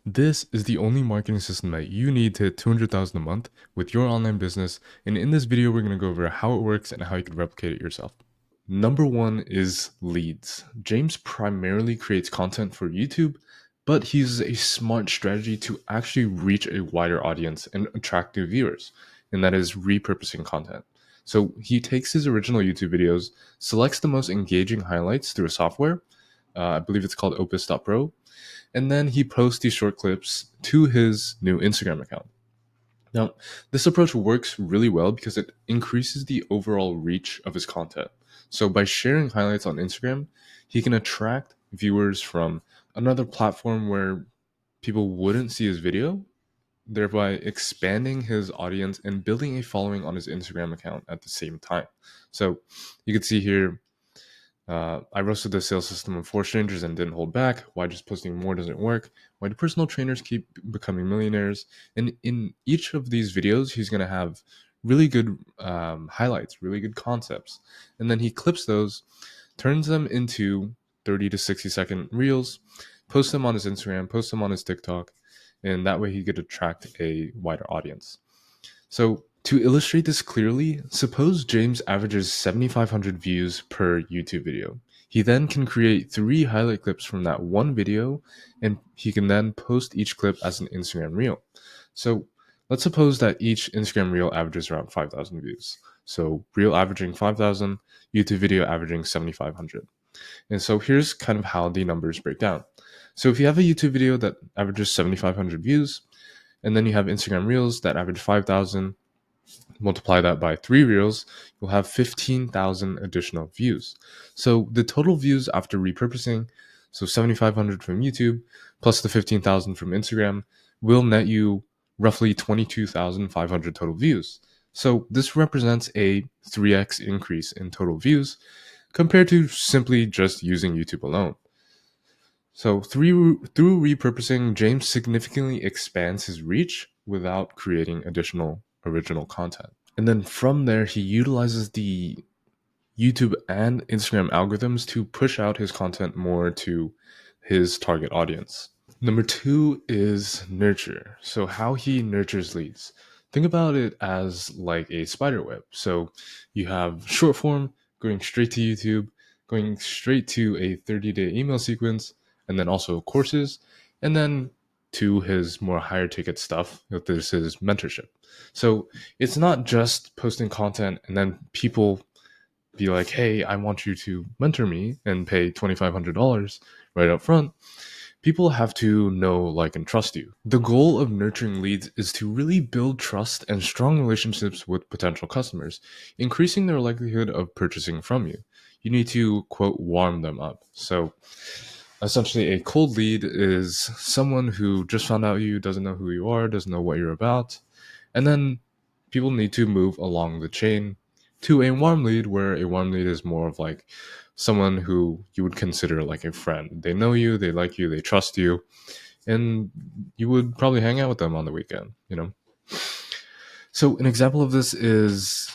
This is the only marketing system that you need to hit 200,000 a month with your online business. And in this video, we're going to go over how it works and how you can replicate it yourself. Number one is leads. James primarily creates content for YouTube, but he uses a smart strategy to actually reach a wider audience and attract new viewers, and that is repurposing content. So he takes his original YouTube videos, selects the most engaging highlights through a software. I believe it's called Opus.pro, and then he posts these short clips to his new Instagram account. Now, this approach works really well because it increases the overall reach of his content. So, by sharing highlights on Instagram, he can attract viewers from another platform where people wouldn't see his video, thereby expanding his audience and building a following on his Instagram account at the same time. So, you can see here I roasted the sales system of four strangers and didn't hold back. Why just posting more doesn't work? Why do personal trainers keep becoming millionaires? And in each of these videos, he's going to have really good highlights, really good concepts. And then he clips those, turns them into 30 to 60-second reels, posts them on his Instagram, posts them on his TikTok. And that way he could attract a wider audience. So, to illustrate this clearly, suppose James averages 7,500 views per YouTube video. He then can create 3 highlight clips from that one video, and he can then post each clip as an Instagram reel. So, let's suppose that each Instagram reel averages around 5,000 views. So, reel averaging 5,000, YouTube video averaging 7,500. And so, here's kind of how the numbers break down. So, if you have a YouTube video that averages 7,500 views, and then you have Instagram Reels that average 5,000. Multiply that by 3 Reels, you'll have 15,000 additional views. So the total views after repurposing, so 7,500 from YouTube plus the 15,000 from Instagram, will net you roughly 22,500 total views. So this represents a 3x increase in total views compared to simply just using YouTube alone. So through repurposing, James significantly expands his reach without creating additional original content. And then from there, he utilizes the YouTube and Instagram algorithms to push out his content more to his target audience. Number two is nurture. So, how he nurtures leads. Think about it as like a spider web. So, you have short form going straight to YouTube, going straight to a 30-day email sequence, and then also courses, and then to his more higher ticket stuff. This is mentorship. So, it's not just posting content and then people be like, hey, I want you to mentor me and pay $2,500 right up front. People have to know, like, and trust you. The goal of nurturing leads is to really build trust and strong relationships with potential customers, increasing their likelihood of purchasing from you. You need to, quote, warm them up. So, essentially, a cold lead is someone who just found out you, doesn't know who you are, doesn't know what you're about. And then people need to move along the chain to a warm lead, where a warm lead is more of like someone who you would consider like a friend. They know you, they like you, they trust you, and you would probably hang out with them on the weekend. So an example of this is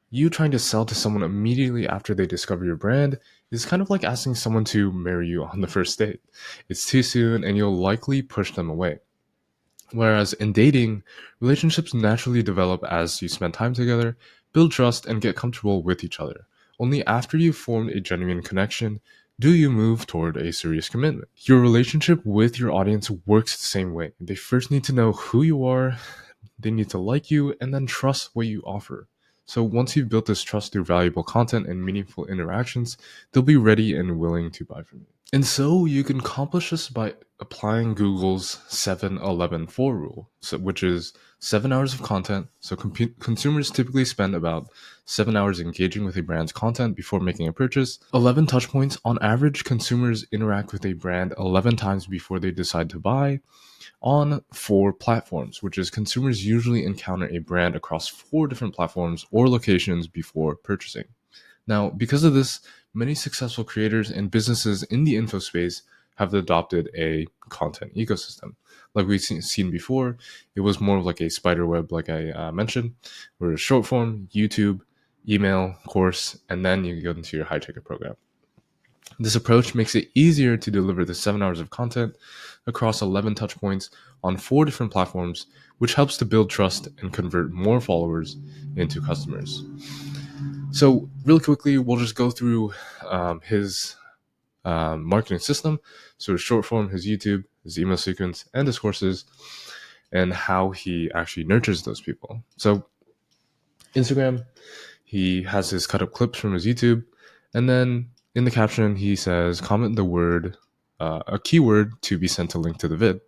you trying to sell to someone immediately after they discover your brand is kind of like asking someone to marry you on the first date. It's too soon and you'll likely push them away. Whereas in dating, relationships naturally develop as you spend time together, build trust, and get comfortable with each other. Only after you've formed a genuine connection do you move toward a serious commitment. Your relationship with your audience works the same way. They first need to know who you are, they need to like you, and then trust what you offer. So once you've built this trust through valuable content and meaningful interactions, they'll be ready and willing to buy from you. And so you can accomplish this by applying Google's 7-11-4 rule, which is 7 hours of content. So consumers typically spend about 7 hours engaging with a brand's content before making a purchase. 11 touch points. On average, consumers interact with a brand 11 times before they decide to buy on 4 platforms, which is consumers usually encounter a brand across 4 different platforms or locations before purchasing. Now, because of this, many successful creators and businesses in the info space have adopted a content ecosystem. Like we've seen before, it was more of like a spider web, like I mentioned, where it's short form, YouTube, email, course, and then you go into your high ticket program. This approach makes it easier to deliver the 7 hours of content across 11 touchpoints on 4 different platforms, which helps to build trust and convert more followers into customers. So, really quickly, we'll just go through his marketing system. So, short form, his YouTube, his email sequence, and his courses, and how he actually nurtures those people. So, Instagram, he has his cut up clips from his YouTube, and then in the caption, he says, comment the word, a keyword to be sent a link to the vid.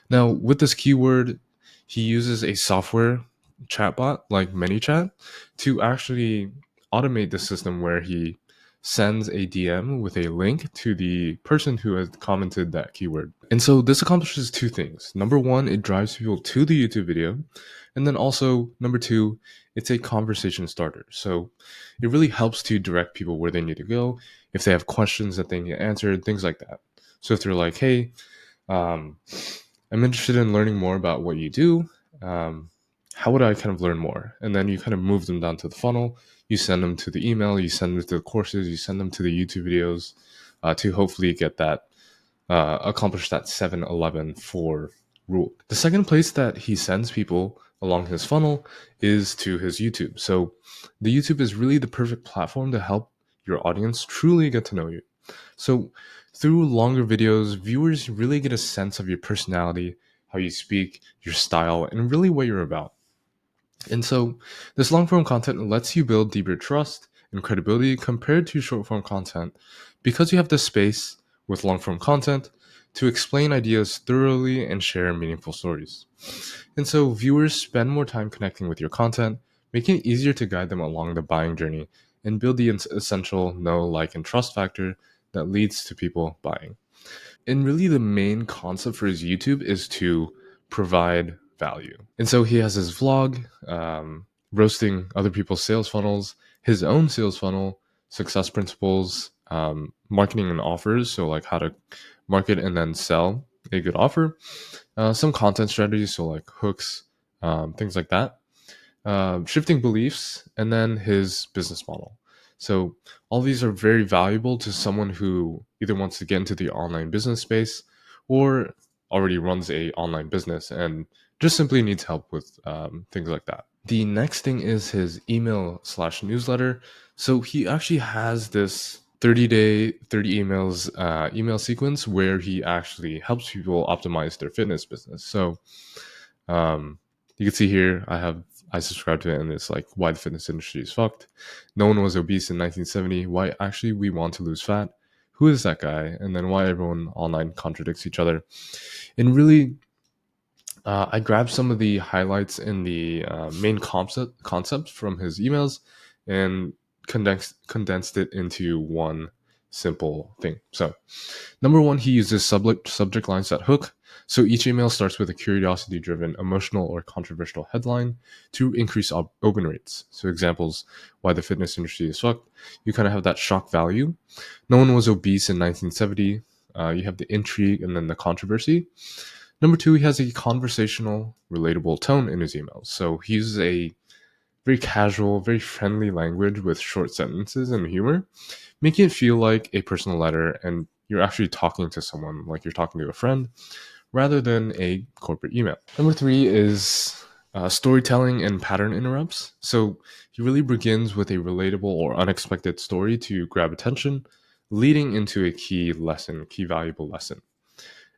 Now, with this keyword, he uses a software chatbot like ManyChat to actually automate the system where he sends a DM with a link to the person who has commented that keyword. And so this accomplishes two things. Number one, it drives people to the YouTube video. And then also, number two, it's a conversation starter. So it really helps to direct people where they need to go, if they have questions that they need answered, things like that. So if they're like, hey, um, I'm interested in learning more about what you do. How would I kind of learn more? And then you kind of move them down to the funnel. You send them to the email, you send them to the courses, you send them to the YouTube videos to hopefully get that, accomplish that 7-11 4 rule. The second place that he sends people along his funnel is to his YouTube. So the YouTube is really the perfect platform to help your audience truly get to know you. So through longer videos, viewers really get a sense of your personality, how you speak, your style, and really what you're about. And so this long form content lets you build deeper trust and credibility compared to short form content because you have the space with long form content to explain ideas thoroughly and share meaningful stories. And so viewers spend more time connecting with your content, making it easier to guide them along the buying journey and build the essential know, like, and trust factor that leads to people buying. And really, the main concept for his YouTube is to provide value. And so he has his vlog, roasting other people's sales funnels, his own sales funnel, success principles, marketing and offers. So, like how to market and then sell a good offer, some content strategies. So, like hooks, things like that, shifting beliefs, and then his business model. So all these are very valuable to someone who either wants to get into the online business space or already runs a online business and just simply needs help with things like that. The next thing is his email slash newsletter. So he actually has this 30-day 30 emails email sequence where he actually helps people optimize their fitness business. So you can see here I subscribe to it, and it's like why the fitness industry is fucked. No one was obese in 1970. Why actually we want to lose fat? Who is that guy? And then why everyone online contradicts each other. And really, I grabbed some of the highlights in the main concept from his emails and condensed it into one simple thing. So, number one, he uses subject lines that hook. So each email starts with a curiosity-driven, emotional, or controversial headline to increase open rates. So examples: why the fitness industry is fucked. You kind of have that shock value. No one was obese in 1970. You have the intrigue and then the controversy. Number two, he has a conversational, relatable tone in his emails. So he uses a very casual, very friendly language with short sentences and humor, making it feel like a personal letter and you're actually talking to someone, like you're talking to a friend, rather than a corporate email. Number three is storytelling and pattern interrupts. So he really begins with a relatable or unexpected story to grab attention, leading into a key valuable lesson.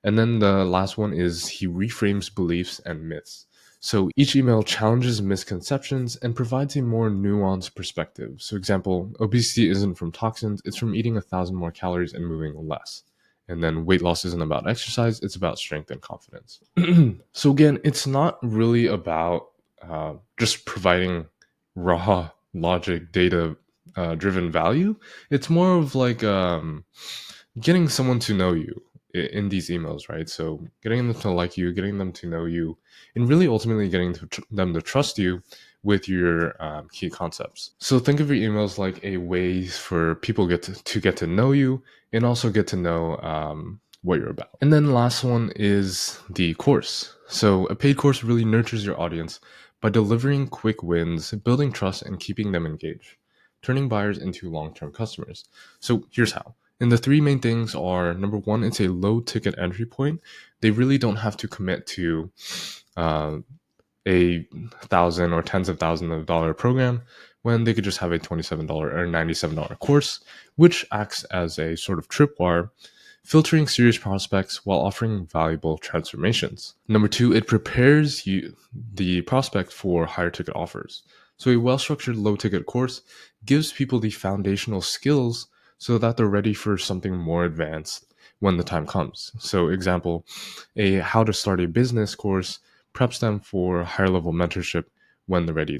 And then the last one is he reframes beliefs and myths. So each email challenges misconceptions and provides a more nuanced perspective. So example, obesity isn't from toxins, it's from eating 1,000 more calories and moving less. And then weight loss isn't about exercise, it's about strength and confidence. So again, it's not really about just providing raw logic, data driven value. It's more of like getting someone to know you in these emails, right? So getting them to like you, getting them to know you, and really ultimately getting them to trust you with your key concepts. So think of your emails like a way for people to get to know you and also get to know what you're about. And then the last one is the course. So a paid course really nurtures your audience by delivering quick wins, building trust, and keeping them engaged, turning buyers into long-term customers. So here's how. And the three main things are, number one, it's a low ticket entry point. They really don't have to commit to uh, a thousand or tens of thousands of dollar program when they could just have a $27 or $97 course, which acts as a sort of tripwire, filtering serious prospects while offering valuable transformations. Number two, it prepares you, the prospect, for higher ticket offers. So a well-structured low-ticket course gives people the foundational skills so that they're ready for something more advanced when the time comes. So example, a how to start a business course preps them for higher level mentorship when they're ready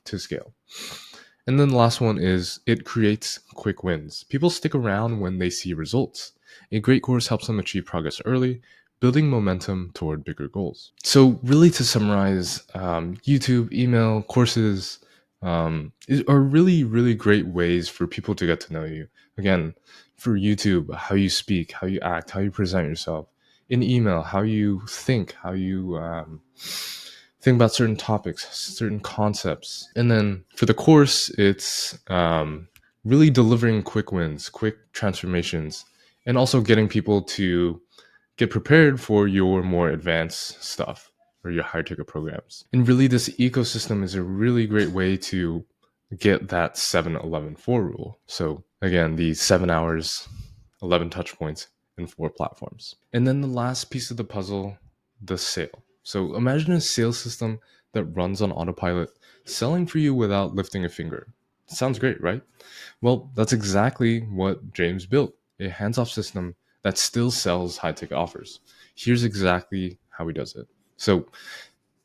to scale. And then the last one is it creates quick wins. People stick around when they see results. A great course helps them achieve progress early, building momentum toward bigger goals. So, really, to summarize, YouTube, email, courses are really, really great ways for people to get to know you. Again, for YouTube, how you speak, how you act, how you present yourself. In email, how you think, how you think about certain topics, certain concepts. And then for the course, it's really delivering quick wins, quick transformations, and also getting people to get prepared for your more advanced stuff or your higher ticket programs. And really, this ecosystem is a really great way to get that 7-11-4 rule. So, again, the 7 hours, 11 touch points, and 4 platforms. And then the last piece of the puzzle, the sale. So, imagine a sales system that runs on autopilot, selling for you without lifting a finger. Sounds great, right? Well, that's exactly what James built, a hands-off system that still sells high-ticket offers. Here's exactly how he does it. So,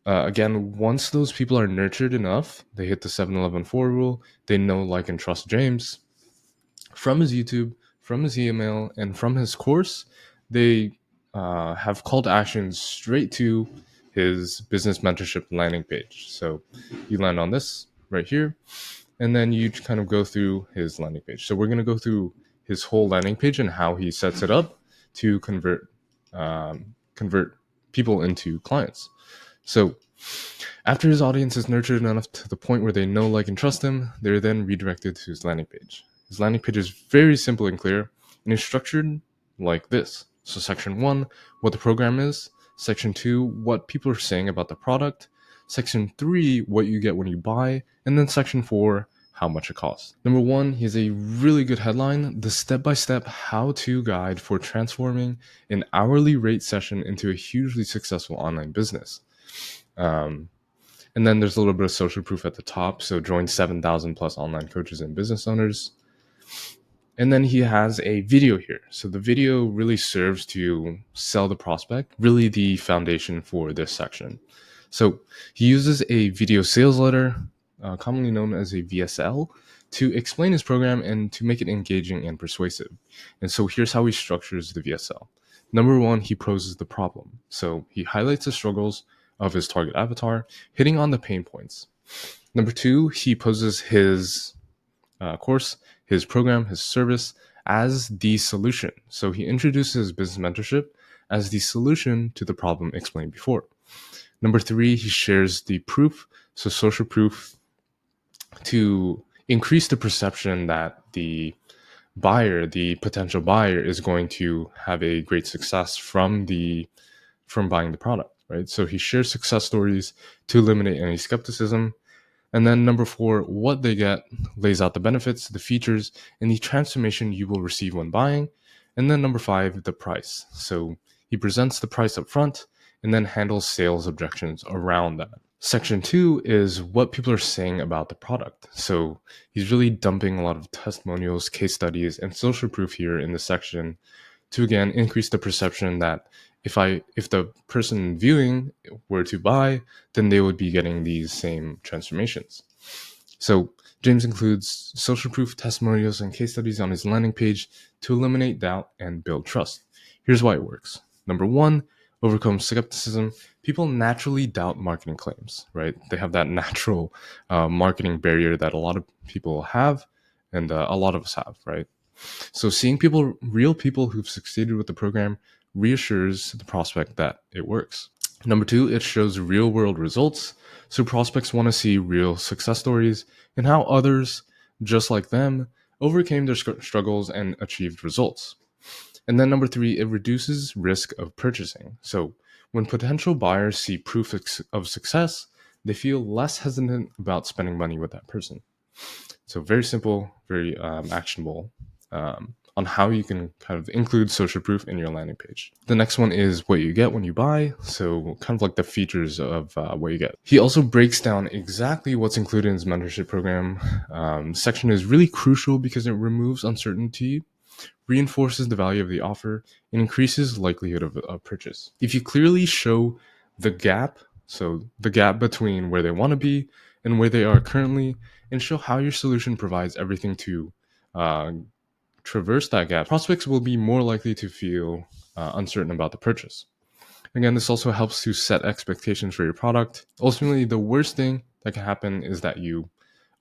again, once those people are nurtured enough, they hit the 7-11-4 rule, they know, like, and trust James. From his YouTube, from his email, and from his course, they have call to actions straight to his business mentorship landing page. So you land on this right here, and then you kind of go through his landing page. So we're going to go through his whole landing page and how he sets it up to convert people into clients. So after his audience is nurtured enough to the point where they know, like, and trust him, they're then redirected to his landing page. His landing page is very simple and clear, and is structured like this. So section 1, what the program is. Section 2, what people are saying about the product. Section 3, what you get when you buy. And then section 4, how much it costs. Number 1, he has a really good headline, the step-by-step how-to guide for transforming an hourly rate session into a hugely successful online business. And then there's a little bit of social proof at the top. So join 7,000 plus online coaches and business owners. And then he has a video here. So the video really serves to sell the prospect, really the foundation for this section. So he uses a video sales letter, commonly known as a VSL, to explain his program and to make it engaging and persuasive. And so here's how he structures the VSL. Number 1, he poses the problem. So he highlights the struggles of his target avatar, hitting on the pain points. Number 2, he poses his course, his program, his service as the solution. So he introduces business mentorship as the solution to the problem explained before. Number 3, he shares the proof, so social proof, to increase the perception that the buyer, the potential buyer, is going to have a great success from buying the product, right? So he shares success stories to eliminate any skepticism. And then number 4, what they get, lays out the benefits, the features, and the transformation you will receive when buying. And then number 5, the price. So he presents the price up front and then handles sales objections around that. Section 2 is what people are saying about the product. So he's really dumping a lot of testimonials, case studies, and social proof here in this section to, again, increase the perception that if the person viewing were to buy, then they would be getting these same transformations. So James includes social proof, testimonials, and case studies on his landing page to eliminate doubt and build trust. Here's why it works. Number 1, overcome skepticism. People naturally doubt marketing claims, right? They have that natural marketing barrier that a lot of people have, and a lot of us have, right? So seeing real people who've succeeded with the program reassures the prospect that it works. Number 2, it shows real world results. So prospects want to see real success stories and how others, just like them, overcame their struggles, and achieved results. And then number 3, it reduces risk of purchasing. So when potential buyers see proof of success, they feel less hesitant about spending money with that person. So very simple, very actionable on how you can kind of include social proof in your landing page. The next one is what you get when you buy. So kind of like the features of what you get. He also breaks down exactly what's included in his mentorship program. Section is really crucial because it removes uncertainty, reinforces the value of the offer, and increases likelihood of a purchase. If you clearly show the gap, so the gap between where they want to be and where they are currently, and show how your solution provides everything to traverse that gap, prospects will be more likely to feel uncertain about the purchase. Again, this also helps to set expectations for your product. Ultimately, the worst thing that can happen is that you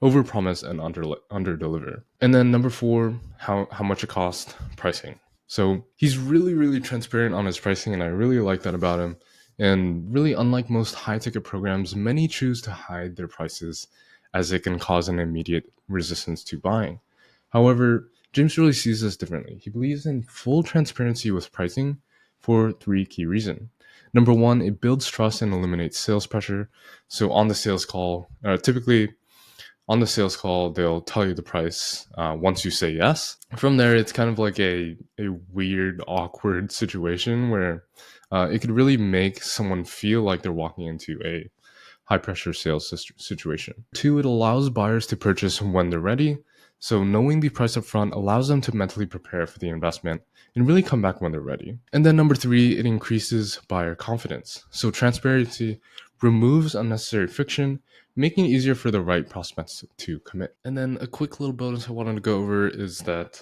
overpromise and underdeliver. And then number 4, how much it costs, pricing. So he's really transparent on his pricing, and I really like that about him. And really, unlike most high-ticket programs, many choose to hide their prices as it can cause an immediate resistance to buying. However, James really sees this differently. He believes in full transparency with pricing for 3 key reasons. Number 1, it builds trust and eliminates sales pressure. So on the sales call, typically on the sales call, they'll tell you the price once you say yes. From there, it's kind of like a weird, awkward situation where it could really make someone feel like they're walking into a high pressure sales situation. 2, it allows buyers to purchase when they're ready. So knowing the price up front allows them to mentally prepare for the investment and really come back when they're ready. And then number 3, it increases buyer confidence. So transparency removes unnecessary friction, making it easier for the right prospects to commit. And then a quick little bonus I wanted to go over is that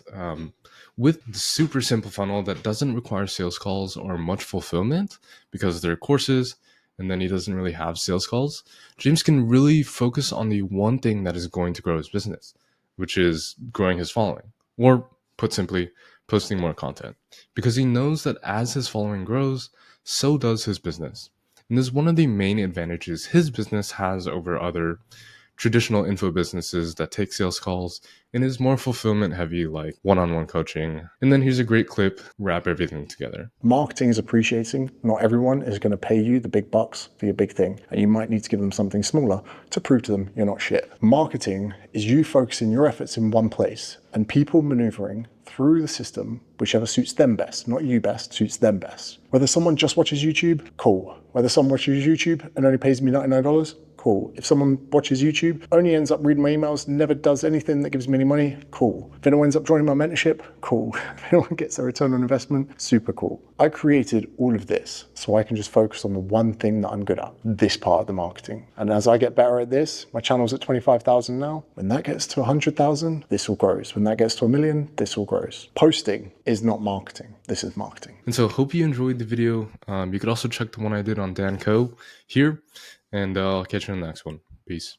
with the super simple funnel that doesn't require sales calls or much fulfillment because they're courses, and then he doesn't really have sales calls, James can really focus on the one thing that is going to grow his business, which is growing his following, or put simply, posting more content, because he knows that as his following grows, so does his business. And this is one of the main advantages his business has over other traditional info businesses that take sales calls and is more fulfillment heavy, like one-on-one coaching. And then here's a great clip, wrap everything together. Marketing is appreciating. Not everyone is going to pay you the big bucks for your big thing, and you might need to give them something smaller to prove to them you're not shit. Marketing is you focusing your efforts in one place and people maneuvering through the system whichever suits them best, not you best, suits them best. Whether someone just watches YouTube, cool. Whether someone watches YouTube and only pays me $99, cool. If someone watches YouTube, only ends up reading my emails, never does anything that gives me any money, cool. If anyone ends up joining my mentorship, cool. If anyone gets a return on investment, super cool. I created all of this so I can just focus on the one thing that I'm good at, this part of the marketing. And as I get better at this, my channel's at 25,000 now. When that gets to 100,000, this all grows. When that gets to 1 million, this all grows. Posting is not marketing. This is marketing. And so hope you enjoyed the video. You could also check the one I did on Dan Co here, and I'll catch you in the next one. Peace.